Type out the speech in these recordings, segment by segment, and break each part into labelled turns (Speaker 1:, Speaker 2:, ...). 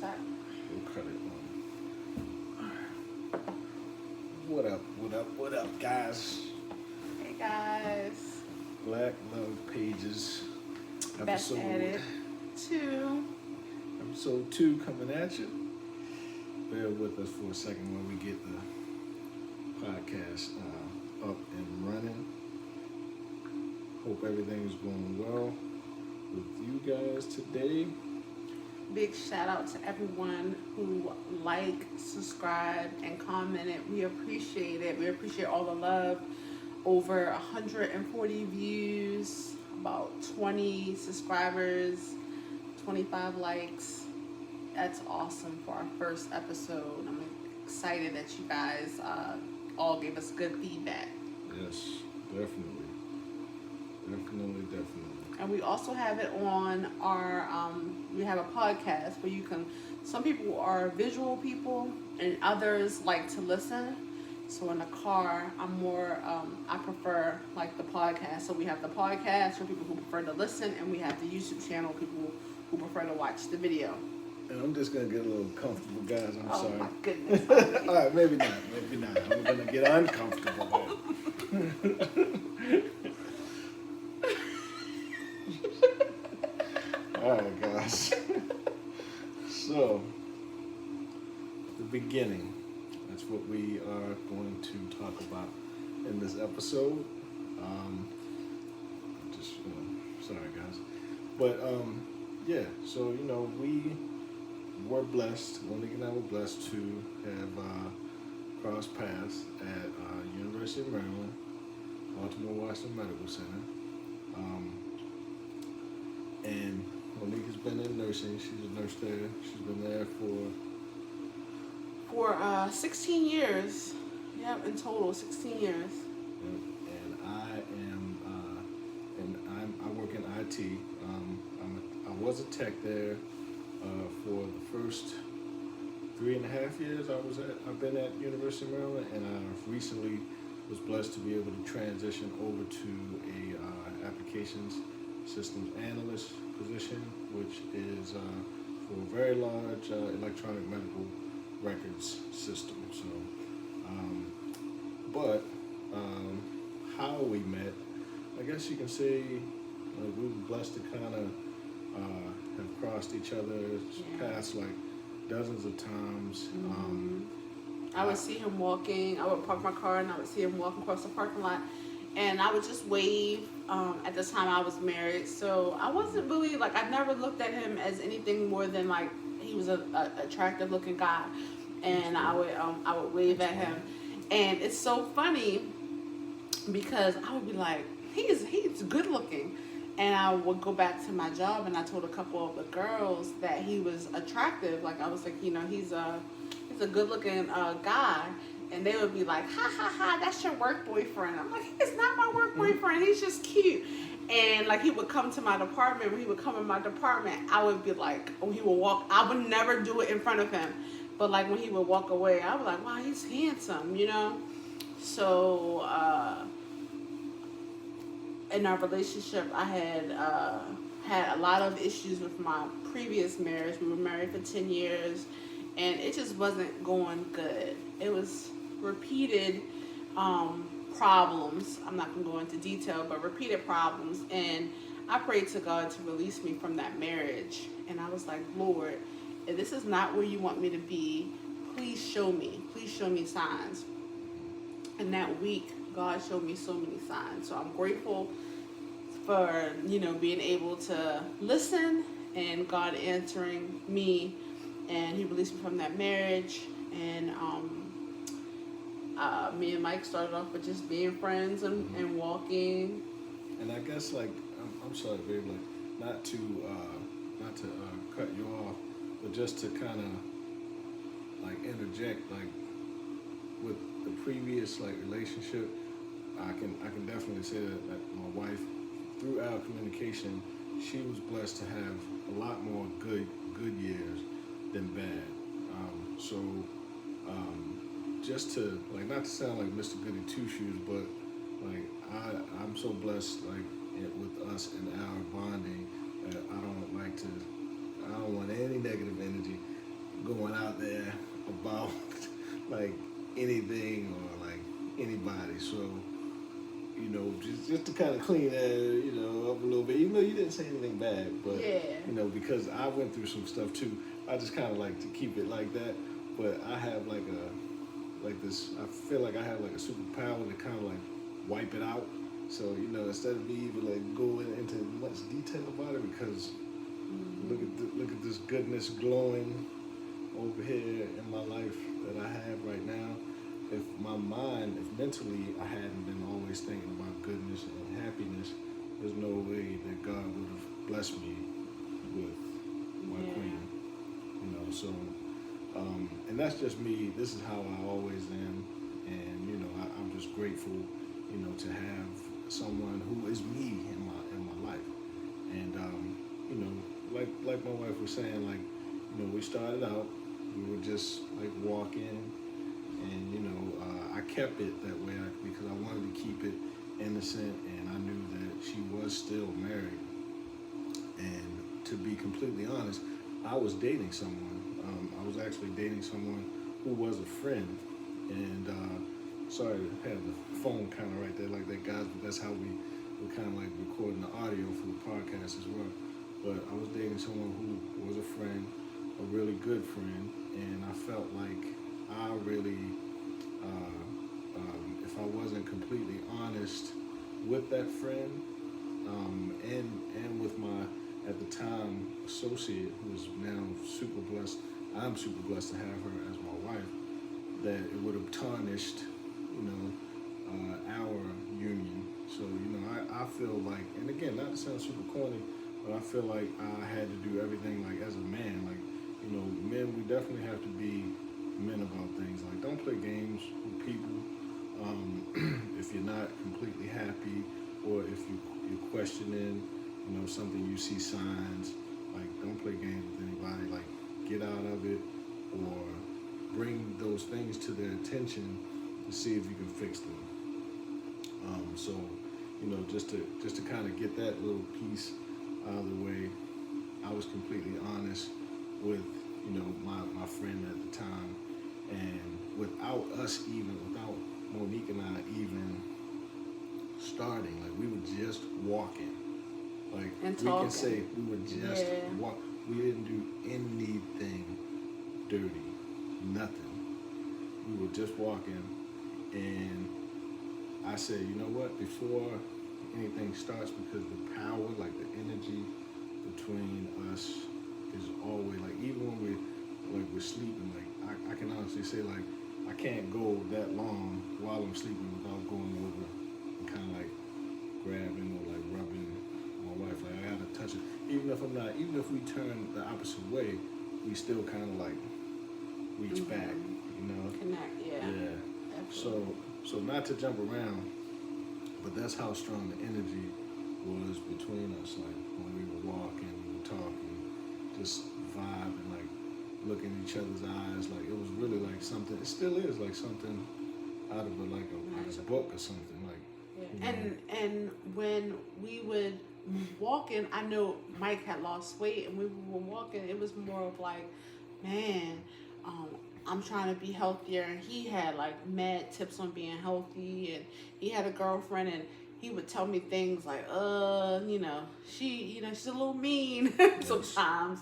Speaker 1: that?
Speaker 2: We'll cut it on. What up, guys?
Speaker 1: Hey guys,
Speaker 2: Black Love Pages,
Speaker 1: back at it. 2.
Speaker 2: episode 2 coming at you. Bear with us for a second while we get the podcast up and running. Hope everything is going well with you guys today.
Speaker 1: Big shout out to everyone who liked, subscribed, and commented. We appreciate it. We appreciate all the love. Over 140 views, about 20 subscribers, 25 likes. That's awesome for our first episode. I'm excited that you guys all gave us good feedback.
Speaker 2: Yes, definitely.
Speaker 1: And we also have it on our, we have a podcast where you can, some people are visual people and others like to listen. So in the car, I prefer like the podcast. So we have the podcast for people who prefer to listen, and we have the YouTube channel people who prefer to watch the video.
Speaker 2: And I'm just going to get a little comfortable, guys. I'm sorry.
Speaker 1: Oh my goodness.
Speaker 2: All right, maybe not. I'm going to get uncomfortable. All right, guys. So, the beginning. That's what we are going to talk about in this episode. Sorry, guys. But, yeah, so, we were blessed, Monique and I were blessed to have crossed paths at University of Maryland, Baltimore Washington Medical Center. And Monique has been in nursing. She's a nurse there. She's been there
Speaker 1: for 16 years. Yep, in total, 16 years.
Speaker 2: Yep. And I work in IT. I was a tech there for the first 3.5 years I've been at University of Maryland, and I recently was blessed to be able to transition over to a applications systems analyst position, which is for a very large electronic medical records system. So, how we met, I guess you can say we were blessed to kind of have crossed each other's paths like dozens of times.
Speaker 1: I would see him walking. I would park my car and I would see him walking across the parking lot, and I would just wave. At the time, I was married, so I wasn't really like, I never looked at him as anything more than like he was a attractive looking guy, and I would wave at him, and it's so funny because I would be like, he's good looking. And I would go back to my job, and I told a couple of the girls that he was attractive. Like, I was like, he's a good-looking guy. And they would be like, ha, ha, ha, that's your work boyfriend. I'm like, he's not my work boyfriend. He's just cute. And, like, he would come to my department. When he would come in my department, I would be like, when he would walk, I would never do it in front of him. But, like, when he would walk away, I was like, wow, he's handsome, So, in our relationship, I had a lot of issues with my previous marriage. We were married for 10 years, and it just wasn't going good. It was repeated problems. I'm not going to go into detail, but repeated problems. And I prayed to God to release me from that marriage. And I was like, Lord, if this is not where you want me to be, please show me. Please show me signs. And that week, God showed me so many signs. So I'm grateful for, being able to listen and God answering me. And he released me from that marriage. And me and Mike started off with just being friends and walking.
Speaker 2: And I guess, like, I'm sorry, babe, like, not to cut you off, but just to kind of, like, interject, like, with the previous, like, relationship, I can definitely say that my wife, through our communication, she was blessed to have a lot more good years than bad. Just to, like, not to sound like Mr. Goody Two Shoes, but like I'm so blessed, like, with us and our bonding, that I don't want any negative energy going out there about like anything or like anybody. So, you know, just to kind of clean that, you know, up a little bit. Even though you didn't say anything bad, but
Speaker 1: Yeah.
Speaker 2: you know, because I went through some stuff too. I just kind of like to keep it like that. But I have like this. I feel like I have like a superpower to kind of like wipe it out. So you know, instead of me even like going into much detail about it, because look at this goodness glowing over here in my life that I have right now. If my mind, if mentally I hadn't been always thinking about goodness and happiness, there's no way that God would have blessed me with my queen. You know, so and that's just me. This is how I always am, and you know, I'm just grateful, you know, to have someone who is me in my life. And you know, like my wife was saying, like, you know, we started out, we were just like walking, and you know, I kept it that way because I wanted to keep it innocent, and I knew that she was still married. And to be completely honest, I was dating someone. I was actually dating someone who was a friend, and sorry, I had the phone kind of right there like that, guys. But that's how we're kind of like recording the audio for the podcast as well. But I was dating someone who was a friend, a really good friend, and I felt like I really, if I wasn't completely honest with that friend, and with my at the time associate, who is now super blessed. I'm super blessed to have her as my wife. That it would have tarnished, you know, our union. So you know, I feel like, and again, not to sound super corny, but I feel like I had to do everything like as a man. Like, you know, men, we definitely have to be men about things. Like, don't play games with people. If you're not completely happy, or if you're questioning, you know, something, you see signs, like, don't play games with anybody. Like, get out of it, or bring those things to their attention to see if you can fix them. So, you know, just to kind of get that little piece out of the way, I was completely honest with, you know, my friend at the time, and without Monique and I even starting, like, we were just walking. Like,
Speaker 1: And
Speaker 2: we
Speaker 1: talking.
Speaker 2: can say we were just
Speaker 1: Yeah.
Speaker 2: walk. We didn't do anything dirty, nothing. We were just walking, and I said, you know what? Before anything starts, because the power, like the energy between us, is always like, even when we're sleeping. Like, I can honestly say, like, I can't go that long while I'm sleeping without going over and kind of like grabbing or like rubbing my wife. Like, I gotta touch it. Even if we turn the opposite way, we still kind of like reach back, you know?
Speaker 1: Connect, yeah.
Speaker 2: Yeah.
Speaker 1: Absolutely.
Speaker 2: So not to jump around, but that's how strong the energy was between us. Like, when we were walking, we were talking, just vibing, like looking in each other's eyes. Like, it was really like something. It still is like something out of a book or something. Like,
Speaker 1: Yeah.
Speaker 2: you know.
Speaker 1: And when we would walk in, I know Mike had lost weight, and we were walking. It was more of like, man, I'm trying to be healthier, and he had like mad tips on being healthy, and he had a girlfriend, and he would tell me things like, you know, she's a little mean sometimes,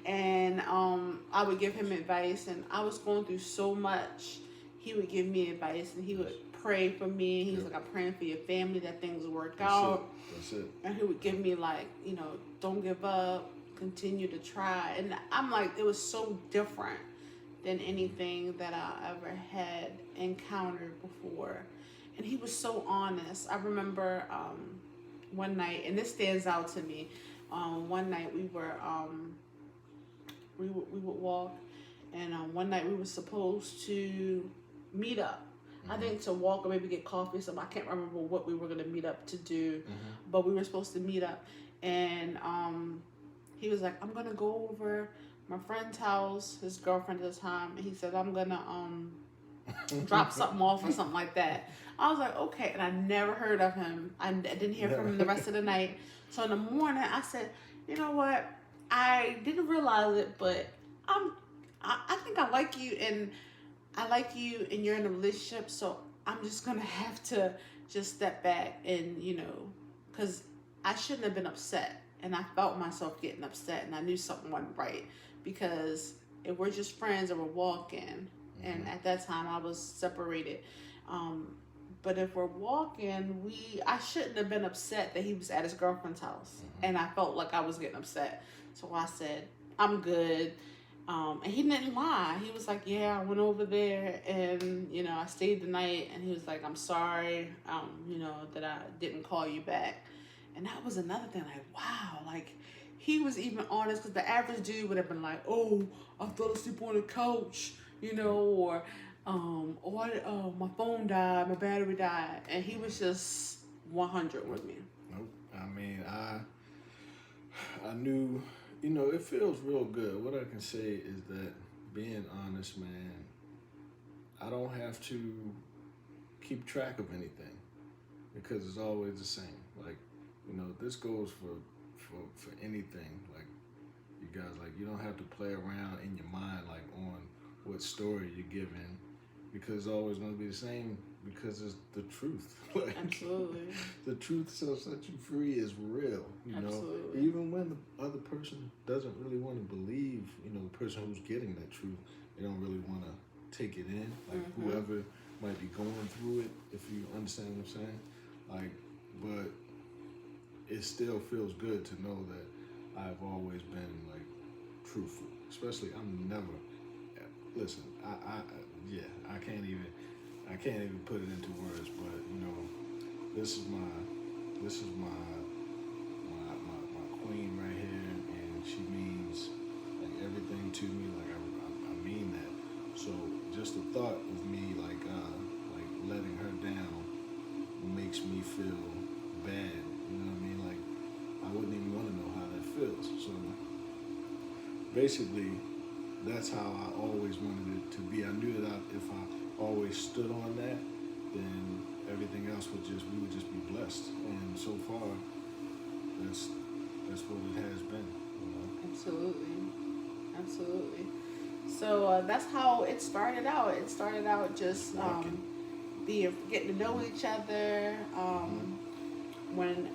Speaker 1: and I would give him advice, and I was going through so much. He would give me advice, and he would pray for me. He was like, I'm praying for your family, that things will work out.
Speaker 2: That's it.
Speaker 1: And he would give me like, you know, don't give up, continue to try. And I'm like, it was so different than anything that I ever had encountered before. And he was so honest. I remember one night, and this stands out to me. One night we would walk, and one night we were supposed to meet up. I think to walk or maybe get coffee or something. I can't remember what we were going to meet up to do, but we were supposed to meet up. And he was like, I'm going to go over my friend's house, his girlfriend at the time. And he said, I'm going to drop something off or something like that. I was like, okay. And I never heard of him. I didn't hear from him the rest of the night. So in the morning, I said, you know what? I didn't realize it, but I think I like you, and I like you, and you're in a relationship, so I'm just gonna have to just step back and, because I shouldn't have been upset, and I felt myself getting upset, and I knew something wasn't right because if we're just friends and we're walking, and at that time I was separated, um, but if we're walking, I shouldn't have been upset that he was at his girlfriend's house, and I felt like I was getting upset, so I said I'm good. And he didn't lie. He was like, "Yeah, I went over there and I stayed the night." And he was like, "I'm sorry, that I didn't call you back." And that was another thing. Like, wow, like he was even honest, because the average dude would have been like, "Oh, I fell asleep on the couch," or my phone died, my battery died," and he was just 100 with me.
Speaker 2: Nope. I mean, I knew, it feels real good. What I can say is that being honest, man, I don't have to keep track of anything because it's always the same. Like, this goes for anything. Like, you guys, like, you don't have to play around in your mind, like, on what story you're giving because it's always going to be the same because it's the truth. Like,
Speaker 1: Absolutely.
Speaker 2: the truth shall set you free is real,
Speaker 1: Absolutely.
Speaker 2: even when the other person doesn't really want to believe, the person who's getting that truth, they don't really want to take it in, like whoever might be going through it, if you understand what I'm saying, like, but it still feels good to know that I've always been like truthful, especially I'm never, listen, I can't even put it into words, but this is my queen right here, and she means like everything to me. Like I mean that. So just the thought of me like letting her down makes me feel bad. You know what I mean? Like I wouldn't even want to know how that feels. So basically, that's how I always wanted it to be. I knew that if I always stood on that, then everything else we would just be blessed. And so far, that's what it has been.
Speaker 1: Absolutely. So that's how it started out. It started out just getting to know each other. When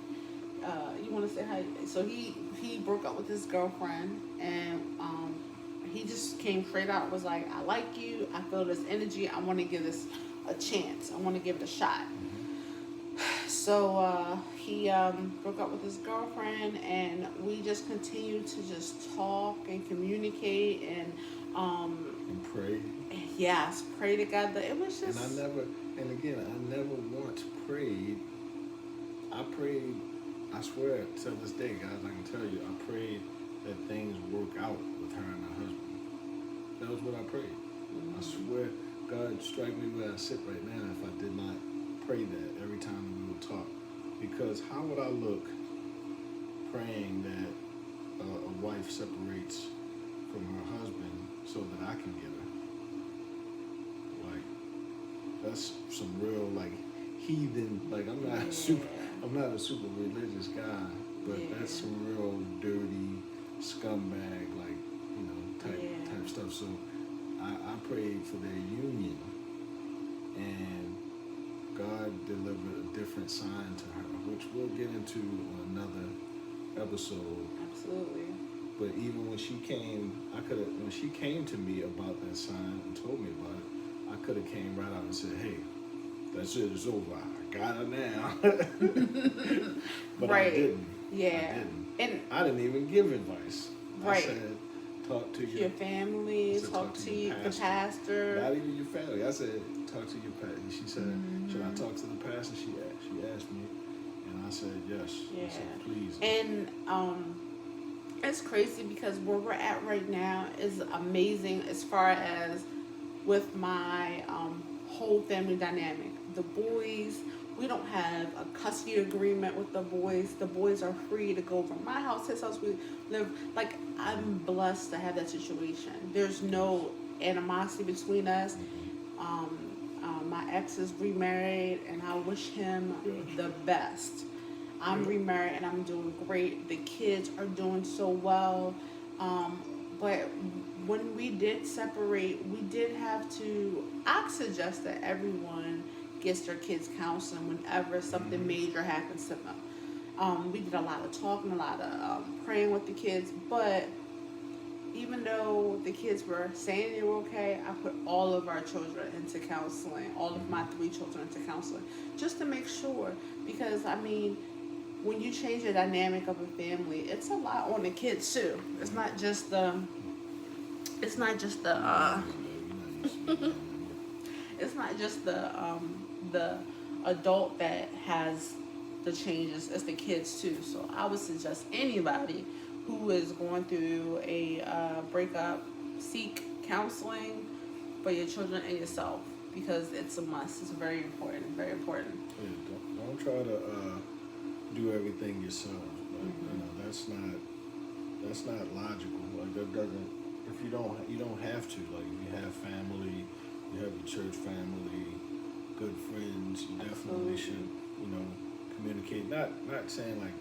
Speaker 1: you want to say how? So he broke up with his girlfriend, and he just came straight out. Was like, "I like you. I feel this energy. I want to give this a chance. I want to give it a shot." So he broke up with his girlfriend, and we just continued to just talk and communicate and
Speaker 2: pray.
Speaker 1: yes, pray together. It was just.
Speaker 2: And I never once prayed. I prayed. I swear to this day, guys, I can tell you, I prayed that things work out with her and her husband. That was what I prayed. I swear, God, strike me where I sit right now if I did not pray that every time we would talk. Because how would I look praying that a wife separates from her husband so that I can get her? Like, that's some real, like, heathen, like, I'm not a super religious guy, but that's some real dirty scumbag, like, type stuff. So I prayed for their union, and God delivered a different sign to her, which we'll get into on another episode.
Speaker 1: Absolutely.
Speaker 2: But even when she came to me about that sign and told me about it, I could have came right out and said, "Hey, that shit is over. I got her now." But
Speaker 1: right.
Speaker 2: I didn't.
Speaker 1: Yeah.
Speaker 2: I didn't.
Speaker 1: And
Speaker 2: I didn't even give advice.
Speaker 1: right.
Speaker 2: I said, talk to
Speaker 1: your family, talk to the pastor.
Speaker 2: Not even your family. I said, talk to your pastor. She said, should I talk to the pastor? She asked me, and I said yes.
Speaker 1: Yeah.
Speaker 2: I said, please.
Speaker 1: And it's crazy because where we're at right now is amazing as far as with my whole family dynamic. The boys, we don't have a custody agreement with the boys. The boys are free to go from my house, his house. We live, like, I'm blessed to have that situation. There's no animosity between us. My ex is remarried, and I wish him the best. I'm remarried, and I'm doing great. The kids are doing so well. But when we did separate, we did have to. I suggest that everyone gets their kids counseling whenever something major happens to them. We did a lot of talking, a lot of praying with the kids, but even though the kids were saying they were okay, I put all of our children into counseling, all of my 3 children into counseling, just to make sure. Because I mean, when you change the dynamic of a family, it's a lot on the kids too. It's not just the. It's not just the. It's not just the adult that has the changes. It's the kids too. So I would suggest anybody who is going through a breakup, seek counseling for your children and yourself, because it's a must. It's very important. Very important.
Speaker 2: Yeah, don't try to do everything yourself. But, you know, that's not logical. Like that doesn't. If you don't have to. Like if you have family, you have your church family, good friends. You definitely should. You know, communicate. Not saying like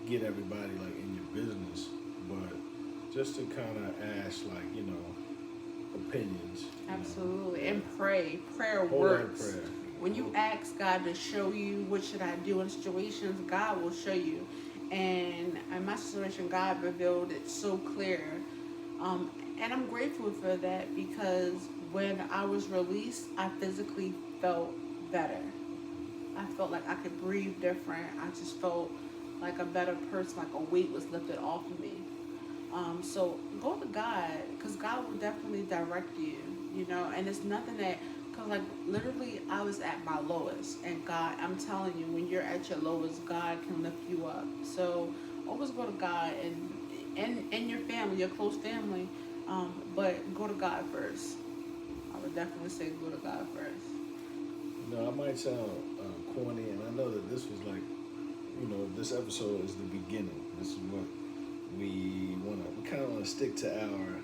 Speaker 2: get everybody like in your business, but just to kind of ask like, you know, opinions.
Speaker 1: Absolutely. And pray. Prayer
Speaker 2: Whole lot of
Speaker 1: works.
Speaker 2: prayer.
Speaker 1: When you ask God to show you what should I do in situations, God will show you. And in my situation, God revealed it so clear. And I'm grateful for that, because when I was released, I physically felt better. I felt like I could breathe different. I just felt like a better person, like a weight was lifted off of me. So go to God, because God will definitely direct you, you know, and it's nothing that, because like literally I was at my lowest, and God, I'm telling you, when you're at your lowest, God can lift you up. So always go to God, and your family, your close family, but go to God first. I would definitely say go to God first.
Speaker 2: You know, I might sound corny, and I know that this was like, you know, this episode is the beginning. This is what we kind of want to stick to our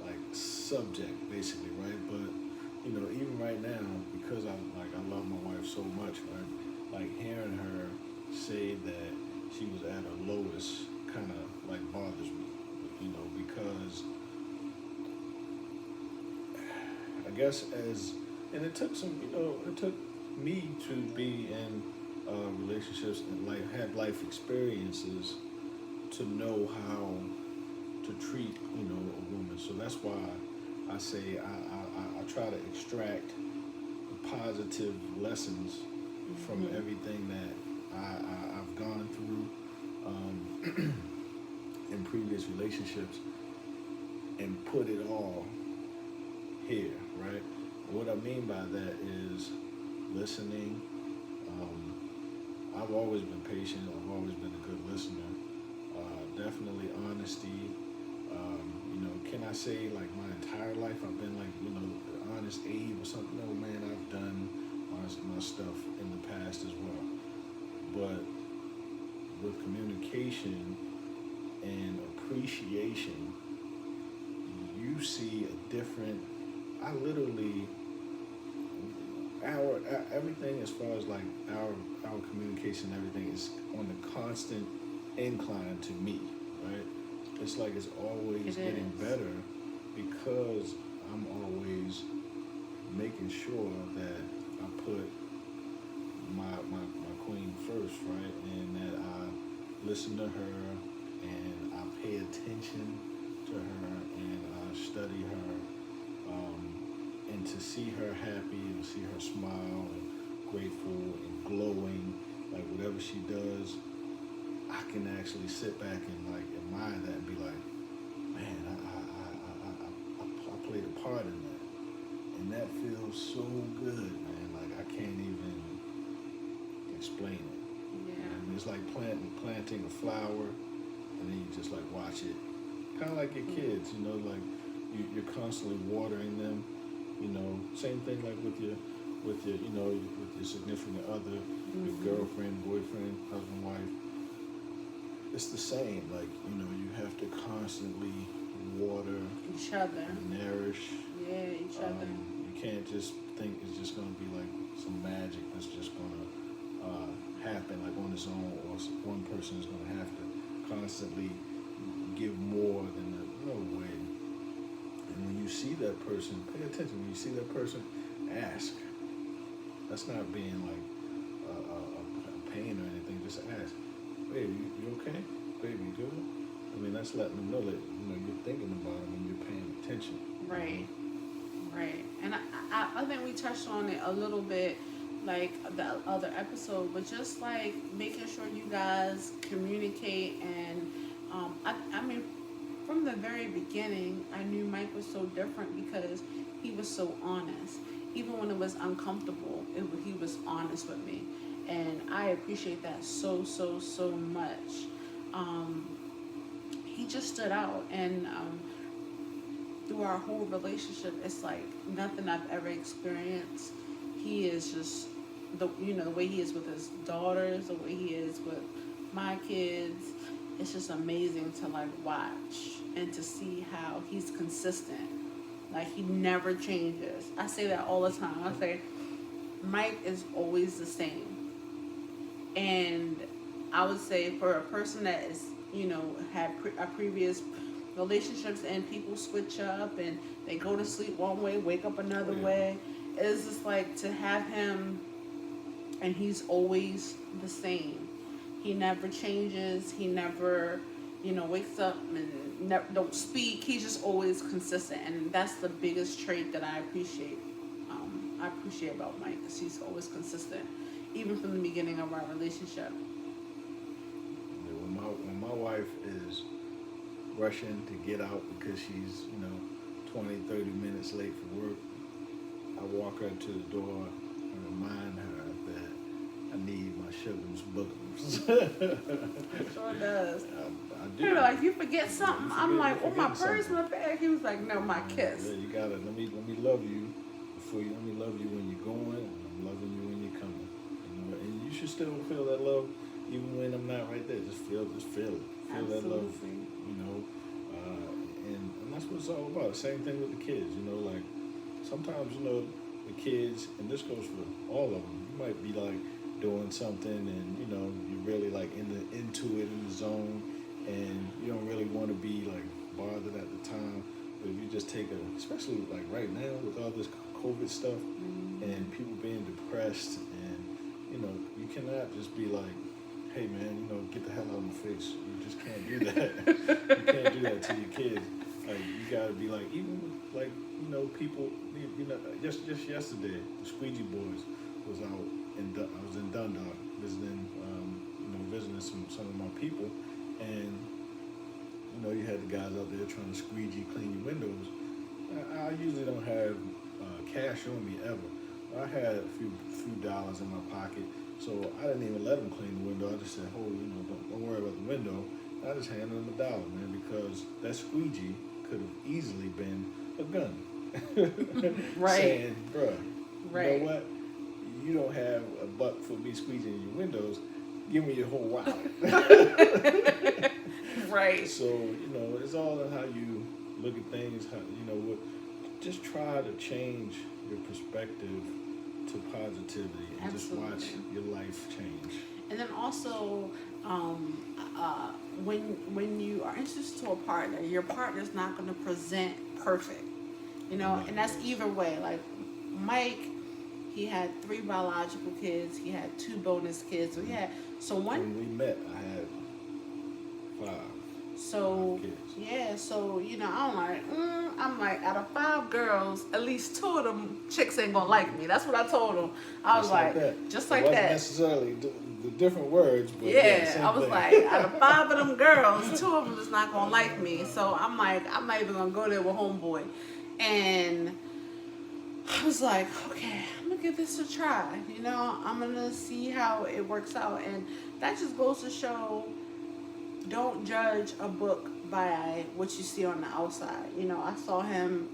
Speaker 2: like subject basically, right? But you know, even right now, because I love my wife so much, right? Like hearing her say that she was at her lowest kind of like bothers me, you know, because I guess and it took some, you know, it took me to be in relationships and like have life experiences to know how to treat, you know, a woman. So that's why I say I try to extract the positive lessons from everything that I've gone through in previous relationships and put it all here, right? What I mean by that is listening. I've always been patient. I've always been a good listener. Definitely honesty. You know, can I say like my entire life I've been like, you know, honest Abe or something? No, man, I've done my stuff in the past as well. But with communication and appreciation, you see a different. I literally, our everything as far as like our communication, everything is on the constant incline to me, right? It's like it's always getting better because I'm always making sure that I put my queen first, right? And that I listen to her and I pay attention to her and I study her. And to see her happy and see her smile and grateful and glowing, like whatever she does, I can actually sit back and like admire that and be like, man, I played a part in that, and that feels so good, man. Like I can't even explain it.
Speaker 1: Yeah.
Speaker 2: And it's like planting a flower, and then you just like watch it, kind of like your kids, you know, like you're constantly watering them. You know, same thing like with your, you know, with your significant other, your girlfriend, boyfriend, husband, wife. It's the same. Like, you know, you have to constantly water
Speaker 1: Each other.
Speaker 2: nourish.
Speaker 1: Yeah, each other.
Speaker 2: You can't just think it's just going to be like some magic that's just going to happen like on its own, or one person is going to have to constantly give more than the, no way. And when you see that person, pay attention. When you see that person, ask. That's not being like a pain or anything. Just ask, baby, you okay? Baby, you good? I mean, that's letting them know that you're thinking about them and you're paying attention.
Speaker 1: Right. Right. And I think we touched on it a little bit, like the other episode, but just like making sure you guys communicate. And I mean, from the very beginning, I knew Mike was so different because he was so honest. Even when it was uncomfortable, he was honest with me. And I appreciate that so, so, so much. He just stood out. And through our whole relationship, it's like nothing I've ever experienced. He is just the way he is with his daughters, the way he is with my kids. It's just amazing to like watch and to see how he's consistent. Like he never changes. I say that all the time. I say Mike is always the same. And I would say for a person that is had a previous relationships and people switch up and they go to sleep one way, wake up another way. It's just like to have him, and he's always the same. He never changes. He never, wakes up and don't speak. He's just always consistent, and that's the biggest trait that I appreciate. I appreciate about Mike because he's always consistent, even from the beginning of our relationship.
Speaker 2: When my wife is rushing to get out because she's 20, 30 minutes late for work, I walk her to the door and remind her that I need my Sugar's bookings.
Speaker 1: Sure does.
Speaker 2: I do.
Speaker 1: Like you forget something. I'm like, oh, my purse, my bag. He was like, no, my kiss.
Speaker 2: Yeah, you gotta let me love you let me love you when you're going, and I'm loving you when you're coming. And you should still feel that love even when I'm not right there. Just feel it. Feel Absolutely. That love. And that's what it's all about. Same thing with the kids. Like sometimes the kids, and this goes for all of them. You might be like doing something, and you're really like into it in the zone, and you don't really want to be like bothered at the time. But if you just take especially like right now with all this COVID stuff and people being depressed, and you cannot just be like, hey man, get the hell out of my face. You just can't do that. You can't do that to your kids. Like you gotta be like, even like people. Just yesterday, the Squeegee Boys was out, and I was in Dundalk visiting, visiting some of my people, and you had the guys out there trying to squeegee clean your windows. I usually don't have cash on me ever. I had a few dollars in my pocket, so I didn't even let them clean the window. I just said, "Oh, don't worry about the window." I just handed them $1, man, because that squeegee could have easily been a gun.
Speaker 1: Right.
Speaker 2: Saying, bruh,
Speaker 1: right.
Speaker 2: You know what? You don't have a buck for me squeezing your windows. Give me your whole wallet.
Speaker 1: Right.
Speaker 2: So, it's all in how you look at things, just try to change your perspective to positivity and
Speaker 1: Absolutely.
Speaker 2: Just watch your life change.
Speaker 1: And then also, when you are introduced to a partner, your partner's not going to present perfect, and that's either way. Like Mike, he had 3 biological kids. He had 2 bonus kids.
Speaker 2: When we met, I had 5.
Speaker 1: So yeah, so I'm like, out of 5 girls, at least 2 of them chicks ain't gonna like me. That's what I told them. I was like just like that.
Speaker 2: Necessarily the different words, but
Speaker 1: I was like, out of 5 of them girls, 2 of them is not gonna like me. So I'm like, I'm not even gonna go there with homeboy. And I was like, okay, I'm gonna give this a try. I'm gonna see how it works out. And that just goes to show, don't judge a book by what you see on the outside. I saw him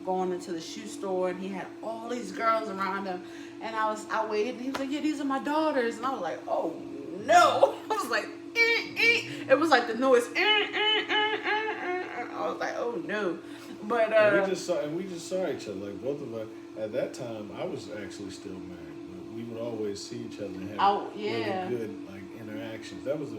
Speaker 1: going into the shoe store, and he had all these girls around him, and I waited, and he was like, yeah, these are my daughters. And I was like, oh no. I was like, it was like the noise. I was like, oh no. But
Speaker 2: we just saw each other. Like both of us at that time, I was actually still married. We would always see each other and have really good like interactions. That was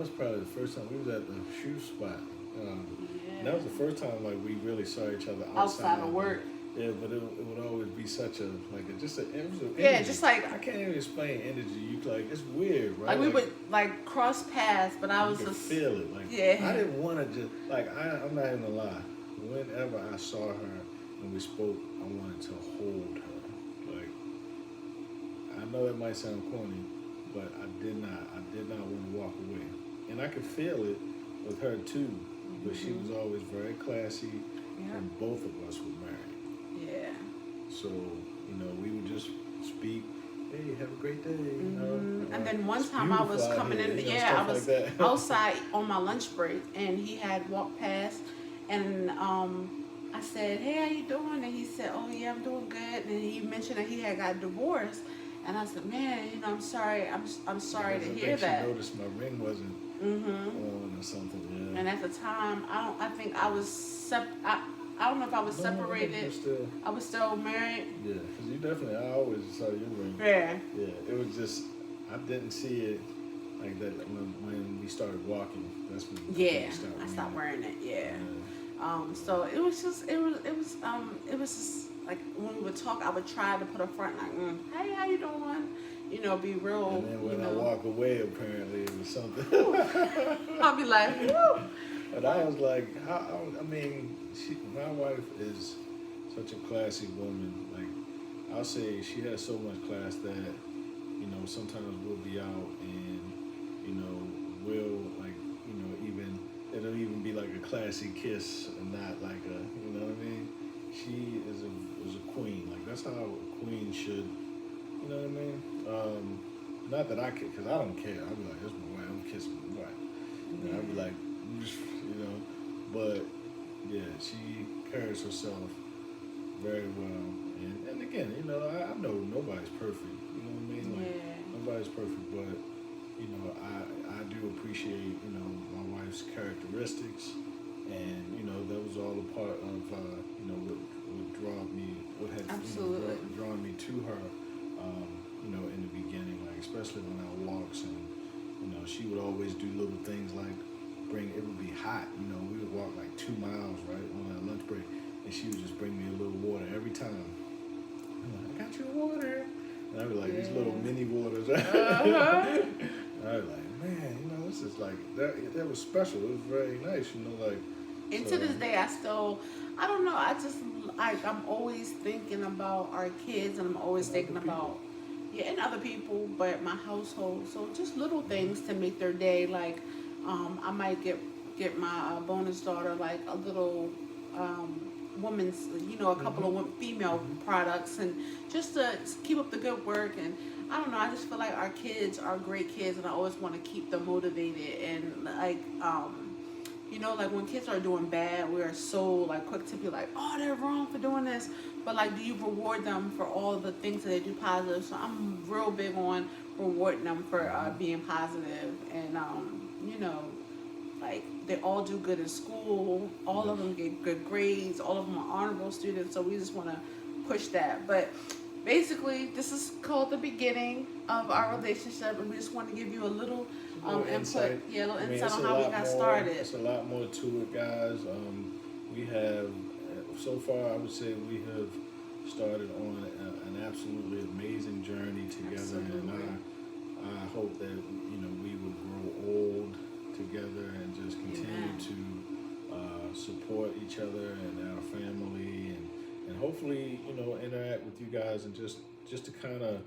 Speaker 2: probably the first time we was at the shoe spot. And that was the first time like we really saw each other
Speaker 1: Outside of work.
Speaker 2: Yeah, but it would always be such a like a, just an energy.
Speaker 1: Yeah, just like
Speaker 2: I can't even explain energy. You like it's weird, right?
Speaker 1: like we would like cross paths, but I
Speaker 2: you
Speaker 1: was
Speaker 2: could
Speaker 1: just
Speaker 2: feel it. Like
Speaker 1: yeah.
Speaker 2: I didn't want to just like I'm not even gonna lie. Whenever I saw her and we spoke, I wanted to hold her. Like I know that might sound corny, but I did not want to walk away, and I could feel it with her too. But she was always very classy, and both of us were married.
Speaker 1: Yeah.
Speaker 2: So, you know, we would just speak, hey, have a great day, you know.
Speaker 1: And then one time I was coming in, I was
Speaker 2: like
Speaker 1: outside on my lunch break, and he had walked past, and I said, hey, how you doing? And he said, oh yeah, I'm doing good. And he mentioned that he had got divorced, and I said, man, you know, I'm sorry to hear that.
Speaker 2: She noticed my ring wasn't on or something. Yeah.
Speaker 1: And at the time, I don't know if I was separated. I was still married.
Speaker 2: Yeah, because you definitely, I always saw your ring.
Speaker 1: Yeah.
Speaker 2: Yeah, it was just, I didn't see it like that when we started walking. That's when
Speaker 1: I stopped wearing it. Yeah. So it was just like when we would talk, I would try to put a front like, hey, how you doing? You know, be real.
Speaker 2: And then when I walk away, apparently it was something.
Speaker 1: I'll be like, woo.
Speaker 2: But I was like, I mean, my wife is such a classy woman. Like, I'll say she has so much class that, you know, sometimes we'll be out and, you know, we'll like, you know, it'll even be like a classy kiss and not like a, you know what I mean? She is a queen. Like, that's how a queen should, you know what I mean? Not that I could, because I don't care. I'll be like, this is my wife, I'm kissing my wife. And I'll be like, you know, but yeah, she carries herself very well. And again, you know, I know nobody's perfect. You know what I mean? Like, nobody's perfect, but, you know, I do appreciate, you know, my wife's characteristics. And, you know, that was all a part of, you know, what had drawn me to her, you know, in the beginning, like, especially when I walks and, you know, she would always do little things like it would be hot, you know, we would walk like 2 miles, right, on our lunch break, and she would just bring me a little water every time. I'm like, I got you water. And I'd be like, these little mini waters, right? I'd be like, man, you know, this is like, that was special. It was very nice, you know, like.
Speaker 1: And to this day, I don't know, I'm always thinking about our kids, and I'm always thinking about, and other people, but my household. So just little things to make their day, like, I might get my bonus daughter like a little woman's, you know, a couple of female products, and just to keep up the good work. And I don't know, I just feel like our kids are great kids, and I always want to keep them motivated. And like, you know, like when kids are doing bad, we are so like quick to be like, oh, they're wrong for doing this. But like, do you reward them for all the things that they do positive? So I'm real big on rewarding them for being positive. And you know, like they all do good in school. All of them get good grades. All of them are honorable students. So we just want to push that. But basically, this is called the beginning of our relationship, and we just want to give you a little input. Yeah, a little insight on how we got started.
Speaker 2: It's a lot more to it, guys. We have, so far, I would say we have started on an absolutely amazing journey together, and I hope that, you know, we will grow old together and just continue to support each other and our family, and hopefully, you know, interact with you guys, and just to kind of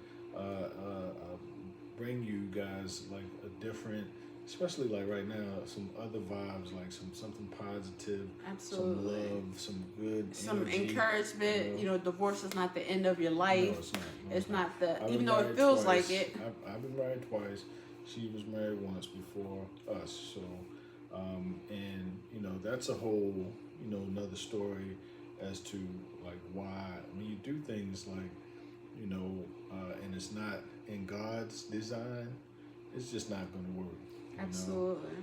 Speaker 2: bring you guys like a different, especially like right now, some other vibes, like something positive, some love, some good,
Speaker 1: some
Speaker 2: energy,
Speaker 1: encouragement. You know, divorce is not the end of your life.
Speaker 2: No, it's not. No,
Speaker 1: it's not the,
Speaker 2: I've
Speaker 1: even
Speaker 2: been
Speaker 1: though it
Speaker 2: married
Speaker 1: feels
Speaker 2: twice.
Speaker 1: like it.
Speaker 2: I've been married twice. She was married once before us. So, and you know, that's a whole, you know, another story as to like why when you do things like, you know, and it's not in God's design, it's just not going to work.
Speaker 1: Absolutely.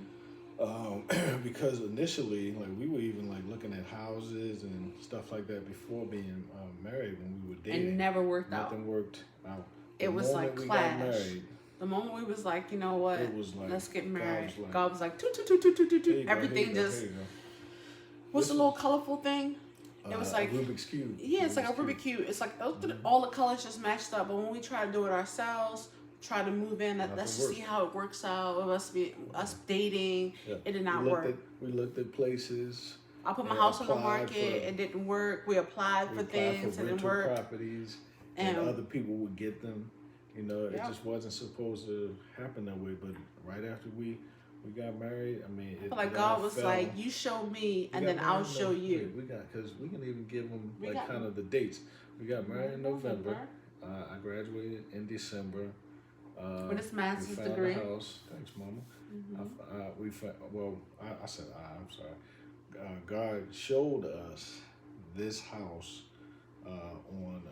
Speaker 2: Because initially, like we were even like looking at houses and stuff like that before being married when we were dating.
Speaker 1: And never worked out.
Speaker 2: Nothing worked out.
Speaker 1: It was like clash.
Speaker 2: Got married,
Speaker 1: The moment we was like, you know what,
Speaker 2: It was like,
Speaker 1: let's get
Speaker 2: God
Speaker 1: married.
Speaker 2: was like,
Speaker 1: God was like, toot, toot, toot, toot, toot, toot,
Speaker 2: here
Speaker 1: toot.
Speaker 2: you go,
Speaker 1: Everything
Speaker 2: here you go,
Speaker 1: just.
Speaker 2: here you go.
Speaker 1: What's
Speaker 2: This
Speaker 1: the little
Speaker 2: was,
Speaker 1: colorful thing? It was like
Speaker 2: a Rubik's Cube.
Speaker 1: yeah, it's like a
Speaker 2: Rubik's
Speaker 1: Rubik's Cube. It's like
Speaker 2: Mhm.
Speaker 1: all the colors just matched up. But when we try to do it ourselves, try to move in, let's
Speaker 2: Nothing
Speaker 1: just see
Speaker 2: worked.
Speaker 1: how it works out. It must be us dating.
Speaker 2: Yeah.
Speaker 1: It did not
Speaker 2: we looked
Speaker 1: work.
Speaker 2: we looked at places.
Speaker 1: I put my
Speaker 2: Yeah,
Speaker 1: house on the
Speaker 2: applied
Speaker 1: market.
Speaker 2: for-
Speaker 1: It didn't work. We applied
Speaker 2: We
Speaker 1: for
Speaker 2: applied
Speaker 1: things.
Speaker 2: for
Speaker 1: It didn't
Speaker 2: rental
Speaker 1: work.
Speaker 2: properties, and other people would get them. You know, it
Speaker 1: Yep.
Speaker 2: just wasn't supposed to happen that way. But right after we got married, I mean,
Speaker 1: I feel like God was like, you show me, and then I'll show you.
Speaker 2: We got, because we can even give them
Speaker 1: We
Speaker 2: like
Speaker 1: got-
Speaker 2: kind of the dates. We got married in November.
Speaker 1: November.
Speaker 2: I graduated in December.
Speaker 1: With his master's
Speaker 2: we found
Speaker 1: degree.
Speaker 2: a house. Thanks, Mama. I said I'm sorry. God showed us this house on.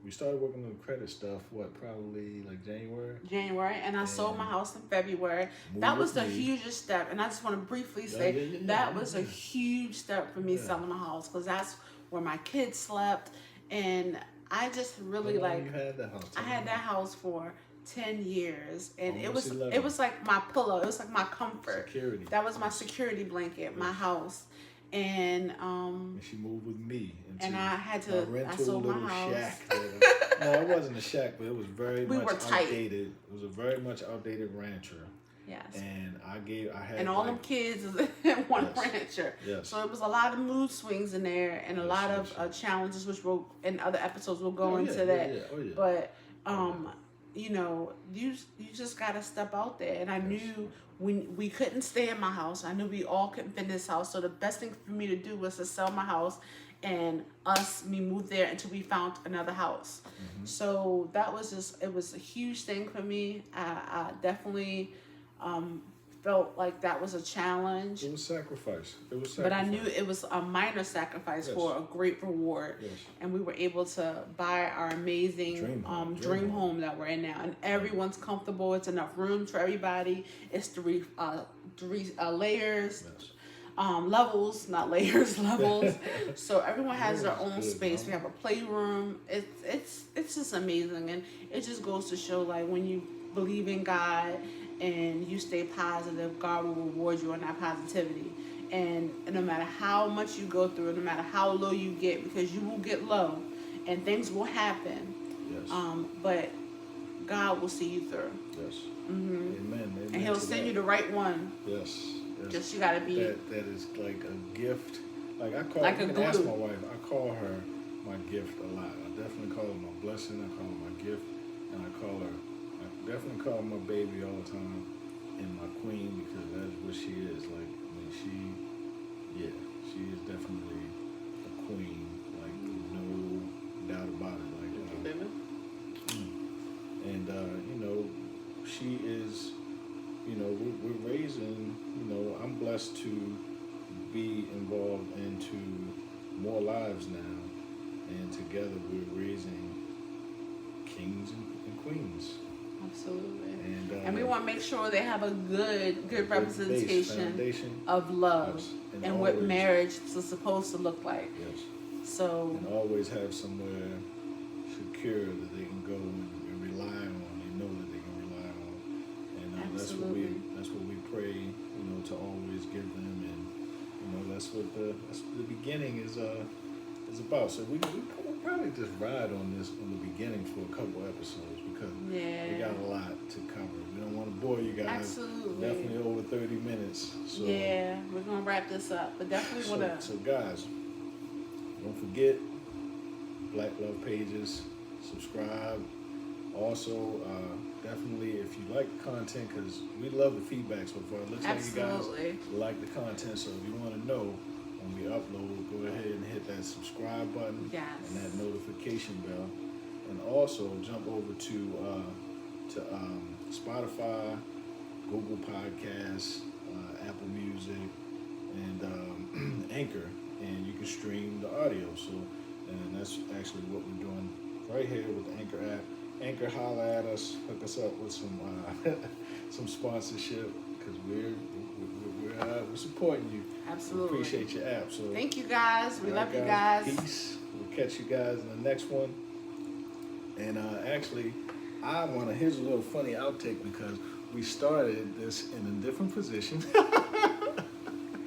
Speaker 2: We started working on the credit stuff. Probably like January.
Speaker 1: January, and I sold my house in February.
Speaker 2: Moved
Speaker 1: That was
Speaker 2: with
Speaker 1: the
Speaker 2: me.
Speaker 1: hugest step, and I just want to briefly say
Speaker 2: yeah,
Speaker 1: that was a
Speaker 2: yeah.
Speaker 1: huge step for me
Speaker 2: Yeah.
Speaker 1: selling my house because that's where my kids slept, and I just really
Speaker 2: How long
Speaker 1: like
Speaker 2: you had that house?
Speaker 1: I had that house for 10 years, and
Speaker 2: Almost 11.
Speaker 1: it was like my pillow. It was like my comfort.
Speaker 2: Security.
Speaker 1: That was my security blanket, my house, and
Speaker 2: And she moved with me. Into
Speaker 1: and I had
Speaker 2: my
Speaker 1: to. I
Speaker 2: rental
Speaker 1: sold my
Speaker 2: little
Speaker 1: house.
Speaker 2: shack. No, it wasn't a shack, but it was very
Speaker 1: We
Speaker 2: much
Speaker 1: were tight.
Speaker 2: outdated. It was a very much outdated rancher,
Speaker 1: Yes.
Speaker 2: and I had
Speaker 1: And all them
Speaker 2: like,
Speaker 1: kids is in one
Speaker 2: Yes.
Speaker 1: rancher.
Speaker 2: Yes.
Speaker 1: So it was a lot of mood swings in there and a
Speaker 2: Yes,
Speaker 1: lot
Speaker 2: yes,
Speaker 1: of challenges, which we'll in other episodes we'll go
Speaker 2: Oh,
Speaker 1: into
Speaker 2: yeah,
Speaker 1: that.
Speaker 2: yeah, oh, yeah.
Speaker 1: But you know, you just gotta step out there. And I knew we couldn't stay in my house. I knew we all couldn't fit in this house. So the best thing for me to do was to sell my house and me move there until we found another house.
Speaker 2: Mm-hmm.
Speaker 1: So that was it was a huge thing for me. I definitely felt like that was a challenge.
Speaker 2: It was sacrifice. It was sacrifice.
Speaker 1: But I knew it was a minor sacrifice
Speaker 2: Yes.
Speaker 1: for a great reward.
Speaker 2: Yes.
Speaker 1: And we were able to buy our amazing dream home that we're in now. And everyone's comfortable. It's enough room for everybody. It's three layers,
Speaker 2: Yes.
Speaker 1: levels, not layers, levels. So everyone has their
Speaker 2: Levels
Speaker 1: own
Speaker 2: is good,
Speaker 1: space.
Speaker 2: huh?
Speaker 1: We have a playroom. It's just amazing. And it just goes to show like when you believe in God and you stay positive, God will reward you on that positivity. And no matter how much you go through, no matter how low you get, because you will get low and things will happen,
Speaker 2: Yes.
Speaker 1: but God will see you through.
Speaker 2: Yes. Amen. Amen.
Speaker 1: And He'll
Speaker 2: to
Speaker 1: send
Speaker 2: that.
Speaker 1: you the right one.
Speaker 2: Yes. Yes.
Speaker 1: Just you gotta be
Speaker 2: That is like a gift. Like I call.
Speaker 1: Like
Speaker 2: you
Speaker 1: a
Speaker 2: can ask
Speaker 1: glue.
Speaker 2: my wife. I call her my gift a lot. I definitely call her my blessing. I call her my gift, and I definitely call her my baby all the time, and my queen because that's what she is. Like I mean, she is definitely a queen. Like no doubt about it. Like. And you know, she is. You know, we're raising. You know, I'm blessed to be involved into more lives now, and together we're raising kings and queens.
Speaker 1: absolutely.
Speaker 2: And
Speaker 1: we want to make sure they have a good
Speaker 2: base
Speaker 1: representation
Speaker 2: foundation.
Speaker 1: of love
Speaker 2: Yes.
Speaker 1: and what
Speaker 2: always-
Speaker 1: marriage is supposed to look like.
Speaker 2: Yes.
Speaker 1: So
Speaker 2: And always have somewhere secure that they can go and rely on. They know that they can rely on, and that's what we pray. You know, to always give them, and you know that's what the beginning is about. So we'll probably just ride on the beginning for a couple episodes because we got a lot to cover. We don't want to bore you guys.
Speaker 1: absolutely.
Speaker 2: Definitely over 30 minutes. So
Speaker 1: Yeah, we're gonna wrap this up, but definitely wanna.
Speaker 2: so guys, don't forget Black Love Pages, subscribe. Also, definitely if you like the content, because we love the feedback so far. It looks like you
Speaker 1: Absolutely.
Speaker 2: guys like the content, so if you want to know when we upload, go ahead and hit that subscribe button
Speaker 1: Yes.
Speaker 2: and that notification bell. And also jump over to Spotify, Google Podcasts, Apple Music, and Anchor, and you can stream the audio. So, and that's actually what we're doing right here with the Anchor app. Anchor, holla at us, hook us up with some some sponsorship because we're supporting you.
Speaker 1: Absolutely.
Speaker 2: Appreciate your app. So
Speaker 1: Thank you guys. We
Speaker 2: all
Speaker 1: love
Speaker 2: right,
Speaker 1: you guys.
Speaker 2: Peace. We'll catch you guys in the next one. And actually, Here's a little funny outtake because we started this in a different position.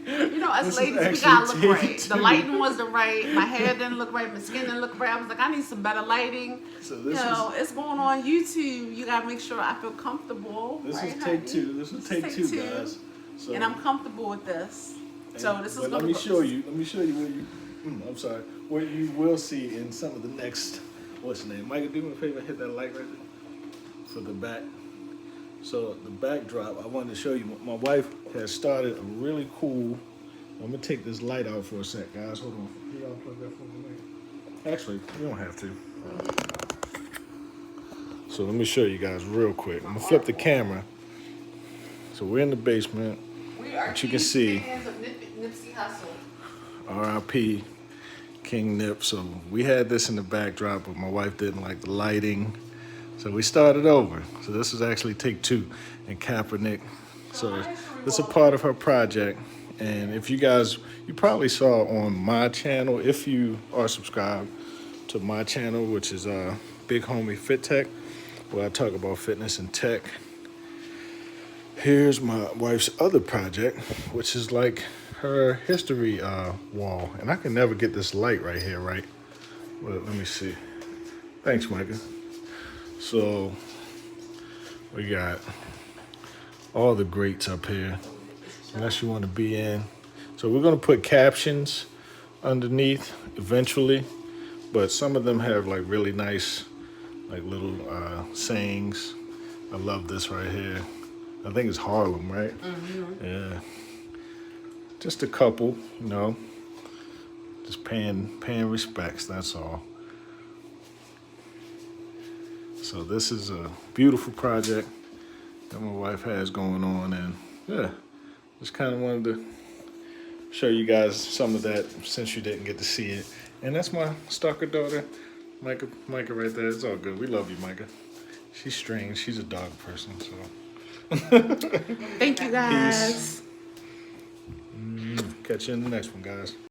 Speaker 1: You know, us
Speaker 2: This is
Speaker 1: ladies, we
Speaker 2: actually
Speaker 1: gotta look
Speaker 2: take
Speaker 1: right. The
Speaker 2: two.
Speaker 1: lighting wasn't right. My hair didn't look right. My skin didn't look right. I was like, I need some better lighting.
Speaker 2: So
Speaker 1: You
Speaker 2: this
Speaker 1: know, it's going on YouTube. You gotta make sure I feel comfortable.
Speaker 2: is
Speaker 1: right,
Speaker 2: take
Speaker 1: honey?
Speaker 2: two. This is take two, guys. So,
Speaker 1: And I'm comfortable with this. So this is
Speaker 2: but
Speaker 1: gonna
Speaker 2: let me
Speaker 1: go-
Speaker 2: show you. Let me show you where you. I'm sorry. What you will see in some of the next. What's the name? Michael, do me a favor. Hit that light right there for the back. So the backdrop. I wanted to show you. My wife has started a really cool. I'm gonna take this light out for a sec, guys. Hold on. Can y'all plug that for me? Actually, you don't have to. So let me show you guys real quick. I'm gonna flip the camera. So we're in the basement.
Speaker 1: We are
Speaker 2: But you can
Speaker 1: huge
Speaker 2: see-
Speaker 1: fans of Nipsey Hussle.
Speaker 2: R.I.P. King Nip. So we had this in the backdrop, but my wife didn't like the lighting. So we started over. So this is actually take two in Kaepernick. So this is a part of her project. And if you guys, you probably saw on my channel, if you are subscribed to my channel, which is Big Homie Fit Tech, where I talk about fitness and tech. Here's my wife's other project, which is like her history wall. And I can never get this light right here, right? Well, let me see. Thanks, Micah. So we got all the greats up here, unless you want to be in. So we're going to put captions underneath eventually, but some of them have like really nice, like little sayings. I love this right here. I think it's Harlem, right?
Speaker 1: Mm-hmm.
Speaker 2: Yeah. Just a couple, you know. Just paying respects, that's all. So this is a beautiful project that my wife has going on, and yeah, just kind of wanted to show you guys some of that since you didn't get to see it. And that's my stalker daughter, Micah right there. It's all good. We love you, Micah. She's strange. She's a dog person, so.
Speaker 1: Thank you guys.
Speaker 2: Catch you in the next one, guys.